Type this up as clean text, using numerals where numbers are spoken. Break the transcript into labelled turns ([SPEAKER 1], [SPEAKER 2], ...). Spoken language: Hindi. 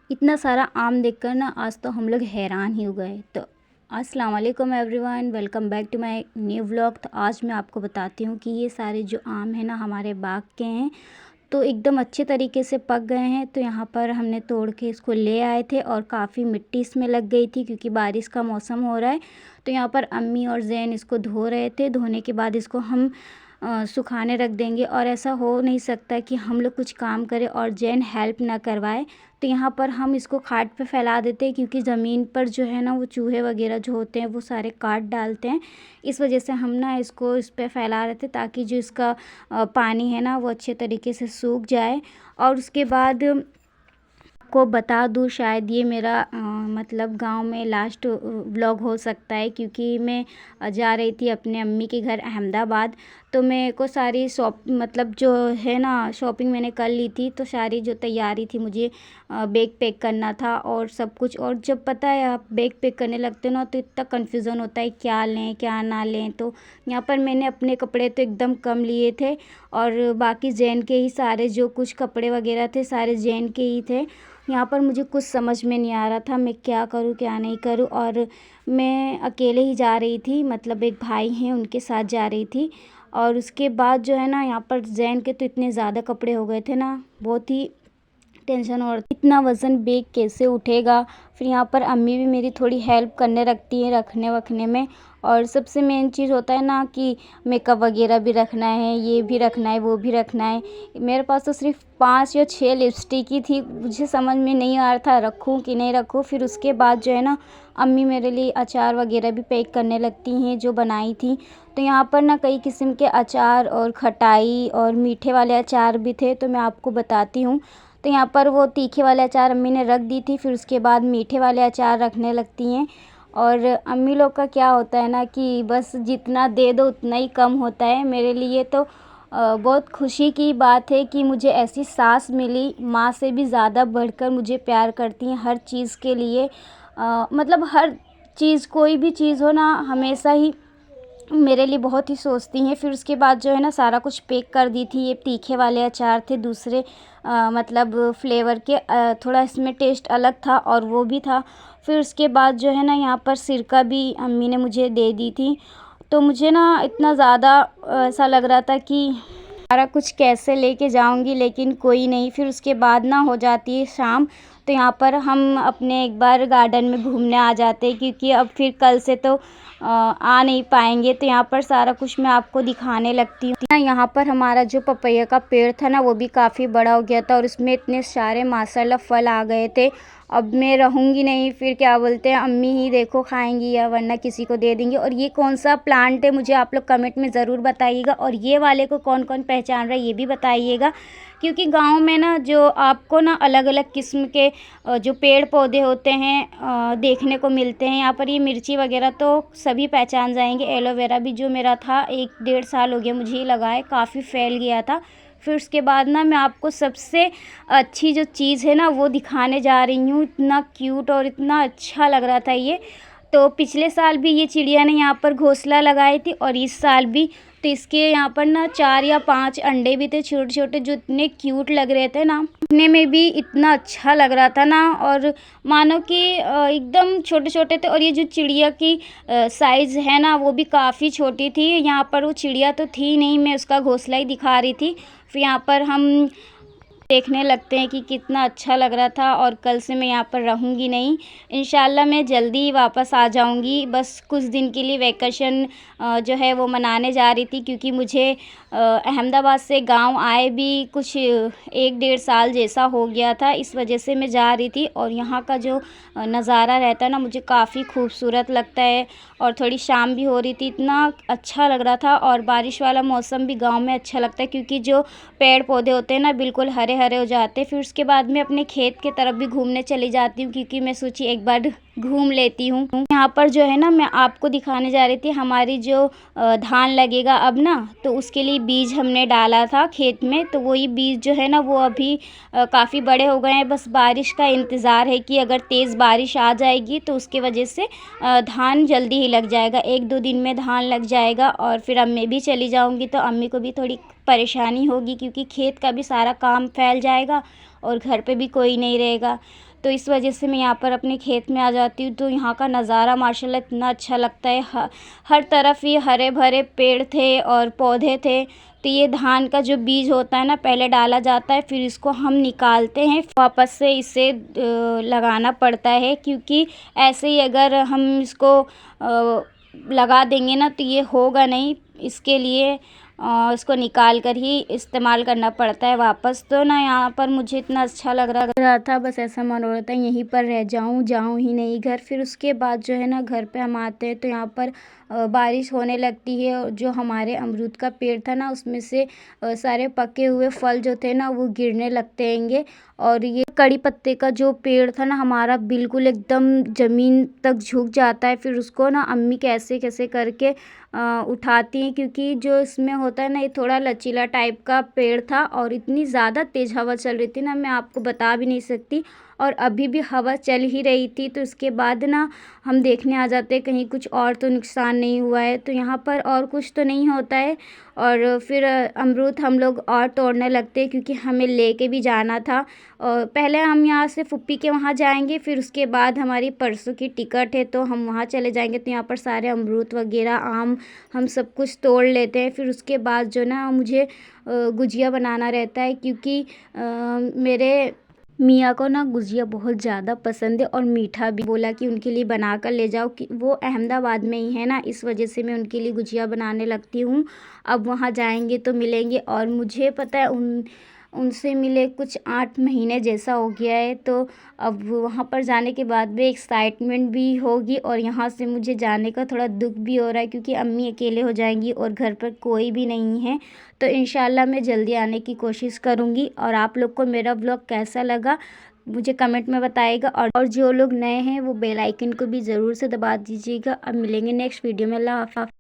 [SPEAKER 1] इतना सारा आम देखकर ना आज तो हम लोग हैरान ही हो गए। तो अस्सलाम वालेकुम everyone, welcome back to my new vlog. तो आज मैं आपको बताती हूँ कि ये सारे जो आम हैं ना हमारे बाग के हैं, तो एकदम अच्छे तरीके से पक गए हैं। तो यहाँ पर हमने तोड़ के इसको ले आए थे और काफ़ी मिट्टी इसमें लग गई थी क्योंकि बारिश का मौसम हो रहा है। तो यहाँ पर अम्मी और जैन इसको धो रहे थे। धोने के बाद इसको हम सुखाने रख देंगे। और ऐसा हो नहीं सकता कि हम लोग कुछ काम करें और जैन हेल्प ना करवाए। तो यहाँ पर हम इसको खाट पे फैला देते हैं क्योंकि ज़मीन पर जो है ना वो चूहे वगैरह जो होते हैं वो सारे काट डालते हैं। इस वजह से हम ना इसको इस पे फैला रहे थे ताकि जो इसका पानी है ना वो अच्छे तरीके से सूख जाए। और उसके बाद को बता दूँ, शायद ये मेरा मतलब गांव में लास्ट व्लॉग हो सकता है क्योंकि मैं जा रही थी अपने अम्मी के घर अहमदाबाद। तो मेरे को सारी मतलब जो है ना शॉपिंग मैंने कर ली थी। तो सारी जो तैयारी थी, मुझे बैग पैक करना था और सब कुछ। और जब पता है आप बैग पैक करने लगते हो ना तो इतना कन्फ्यूज़न होता है क्या लें क्या ना लें। तो यहाँ पर मैंने अपने कपड़े तो एकदम कम लिए थे और बाकी जैन के ही सारे जो कुछ कपड़े वगैरह थे सारे जैन के ही थे। यहाँ पर मुझे कुछ समझ में नहीं आ रहा था मैं क्या करूँ क्या नहीं करूँ। और मैं अकेले ही जा रही थी, मतलब एक भाई हैं उनके साथ जा रही थी। और उसके बाद जो है ना यहाँ पर जैन के तो इतने ज़्यादा कपड़े हो गए थे ना, बहुत ही टेंशन। और इतना वज़न बैग कैसे उठेगा। फिर यहाँ पर अम्मी भी मेरी थोड़ी हेल्प करने लगती है रखने वखने में। और सबसे मेन चीज़ होता है ना कि मेकअप वगैरह भी रखना है, ये भी रखना है, वो भी रखना है। मेरे पास तो सिर्फ 5 या 6 लिपस्टिक ही थी, मुझे समझ में नहीं आ रहा था रखूँ कि नहीं रखूँ। फिर उसके बाद जो है ना अम्मी मेरे लिए अचार वगैरह भी पैक करने लगती हैं जो बनाई थी। तो यहाँ पर ना कई किस्म के अचार और खटाई और मीठे वाले अचार भी थे, तो मैं आपको बताती हूँ। तो यहाँ पर वो तीखे वाले अचार अम्मी ने रख दी थी, फिर उसके बाद मीठे वाले अचार रखने लगती हैं। और अम्मी लोग का क्या होता है ना कि बस जितना दे दो उतना ही कम होता है। मेरे लिए तो बहुत खुशी की बात है कि मुझे ऐसी सास मिली, माँ से भी ज़्यादा बढ़कर मुझे प्यार करती हैं हर चीज़ के लिए। मतलब हर चीज़, कोई भी चीज़ हो ना, हमेशा ही मेरे लिए बहुत ही सोचती हैं। फिर उसके बाद जो है ना सारा कुछ पैक कर दी थी। ये तीखे वाले अचार थे दूसरे मतलब फ्लेवर के, थोड़ा इसमें टेस्ट अलग था और वो भी था। फिर उसके बाद जो है ना यहाँ पर सिरका भी अम्मी ने मुझे दे दी थी। तो मुझे ना इतना ज़्यादा ऐसा लग रहा था कि सारा कुछ कैसे लेके जाऊंगी, लेकिन कोई नहीं। फिर उसके बाद ना हो जाती है शाम। तो यहाँ पर हम अपने एक बार गार्डन में घूमने आ जाते हैं क्योंकि अब फिर कल से तो आ नहीं पाएंगे। तो यहाँ पर सारा कुछ मैं आपको दिखाने लगती हूँ। यहाँ पर हमारा जो पपैया का पेड़ था ना वो भी काफ़ी बड़ा हो गया था और उसमें इतने सारे माशाल्लाह फल आ गए थे। अब मैं रहूँगी नहीं, फिर क्या बोलते हैं अम्मी ही देखो खाएंगी या वरना किसी को दे देंगे। और ये कौन सा प्लांट है मुझे आप लोग कमेंट में ज़रूर बताइएगा। और ये वाले को कौन कौन पहचान रहा है ये भी बताइएगा, क्योंकि गांव में ना जो आपको ना अलग अलग किस्म के जो पेड़ पौधे होते हैं देखने को मिलते हैं। यहाँ पर ये मिर्ची वगैरह तो सभी पहचान जाएंगे। एलोवेरा भी जो मेरा था 1-1.5 साल हो गया मुझे ही लगाए, काफ़ी फैल गया था। फिर उसके बाद ना मैं आपको सबसे अच्छी जो चीज़ है ना वो दिखाने जा रही हूँ। इतना क्यूट और इतना अच्छा लग रहा था ये। तो पिछले साल भी ये चिड़िया ने यहाँ पर घोंसला लगाई थी और इस साल भी। तो इसके यहाँ पर ना 4 या 5 अंडे भी थे छोटे छोटे, जो इतने क्यूट लग रहे थे ना, दिखने में भी इतना अच्छा लग रहा था ना। और मानो कि एकदम छोटे छोटे थे। और ये जो चिड़िया की साइज़ है ना वो भी काफ़ी छोटी थी। यहाँ पर वो चिड़िया तो थी नहीं, मैं उसका घोंसला ही दिखा रही थी। फिर यहाँ पर हम देखने लगते हैं कि कितना अच्छा लग रहा था। और कल से मैं यहाँ पर रहूँगी नहीं, इंशाल्लाह मैं जल्दी ही वापस आ जाऊँगी। बस कुछ दिन के लिए वैकेशन जो है वो मनाने जा रही थी क्योंकि मुझे अहमदाबाद से गांव आए भी कुछ 1-1.5 साल जैसा हो गया था, इस वजह से मैं जा रही थी। और यहाँ का जो नज़ारा रहता है ना मुझे काफ़ी खूबसूरत लगता है। और थोड़ी शाम भी हो रही थी, इतना अच्छा लग रहा था। और बारिश वाला मौसम भी गांव में अच्छा लगता है क्योंकि जो पेड़ पौधे होते हैं ना बिल्कुल हरे हरे हो जाते हैं। फिर उसके बाद मैं अपने खेत की तरफ भी घूमने चली जाती हूँ क्योंकि मैं सोची एक बार घूम लेती हूँ। यहाँ पर जो है ना मैं आपको दिखाने जा रही थी हमारी जो धान लगेगा अब ना, तो उसके लिए बीज हमने डाला था खेत में। तो वही बीज जो है ना वो अभी काफ़ी बड़े हो गए हैं। बस बारिश का इंतज़ार है कि अगर तेज़ बारिश आ जाएगी तो उसके वजह से धान जल्दी ही लग जाएगा, 1-2 दिन में धान लग जाएगा। और फिर अब मैं भी चली जाऊँगी तो अम्मी को भी थोड़ी परेशानी होगी क्योंकि खेत का भी सारा काम फैल जाएगा और घर पे भी कोई नहीं रहेगा। तो इस वजह से मैं यहाँ पर अपने खेत में आ जाती हूँ। तो यहाँ का नज़ारा माशाल्लाह इतना अच्छा लगता है, हर तरफ ये हरे भरे पेड़ थे और पौधे थे। तो ये धान का जो बीज होता है ना, पहले डाला जाता है, फिर इसको हम निकालते हैं, वापस से इसे लगाना पड़ता है, क्योंकि ऐसे ही अगर हम इसको लगा देंगे ना तो ये होगा नहीं। इसके लिए इसको निकाल कर ही इस्तेमाल करना पड़ता है वापस। तो ना यहाँ पर मुझे इतना अच्छा लग रहा था, बस ऐसा मन हो रहा था यहीं पर रह जाऊँ ही नहीं घर। फिर उसके बाद जो है ना घर पे हम आते हैं तो यहाँ पर बारिश होने लगती है और जो हमारे अमरूद का पेड़ था ना उसमें से सारे पके हुए फल जो थे ना वो गिरने लगते हैंगे। और ये कड़ी पत्ते का जो पेड़ था ना हमारा बिल्कुल एकदम ज़मीन तक झुक जाता है। फिर उसको ना अम्मी कैसे कैसे करके उठाती हैं, क्योंकि जो इसमें होता है ना ये थोड़ा लचीला टाइप का पेड़ था और इतनी ज़्यादा तेज़ हवा चल रही थी ना, मैं आपको बता भी नहीं सकती। और अभी भी हवा चल ही रही थी। तो इसके बाद ना हम देखने आ जाते कहीं कुछ और तो नुकसान नहीं हुआ है। तो यहाँ पर और कुछ तो नहीं होता है। और फिर अमरूद हम लोग और तोड़ने लगते हैं, क्योंकि हमें लेके भी जाना था। और पहले हम यहाँ से फुप्पी के वहाँ जाएंगे, फिर उसके बाद हमारी परसों की टिकट है तो हम वहाँ चले जाएंगे। तो यहाँ पर सारे अमरूद वगैरह आम हम सब कुछ तोड़ लेते हैं। फिर उसके बाद जो ना मुझे गुजिया बनाना रहता है, क्योंकि मेरे मियाँ को ना गुजिया बहुत ज़्यादा पसंद है और मीठा भी। बोला कि उनके लिए बना कर ले जाओ, कि वो अहमदाबाद में ही है ना, इस वजह से मैं उनके लिए गुजिया बनाने लगती हूँ। अब वहाँ जाएंगे तो मिलेंगे। और मुझे पता है उनसे मिले कुछ 8 महीने जैसा हो गया है। तो अब वहाँ पर जाने के बाद भी एक्साइटमेंट भी होगी और यहाँ से मुझे जाने का थोड़ा दुख भी हो रहा है, क्योंकि अम्मी अकेले हो जाएंगी और घर पर कोई भी नहीं है। तो इंशाल्लाह मैं जल्दी आने की कोशिश करूँगी। और आप लोग को मेरा व्लॉग कैसा लगा मुझे कमेंट में बताइएगा। और जो लोग नए हैं वो बेल आइकन को भी ज़रूर से दबा दीजिएगा। अब मिलेंगे नेक्स्ट वीडियो में। अल्लाह हाफ़िज़।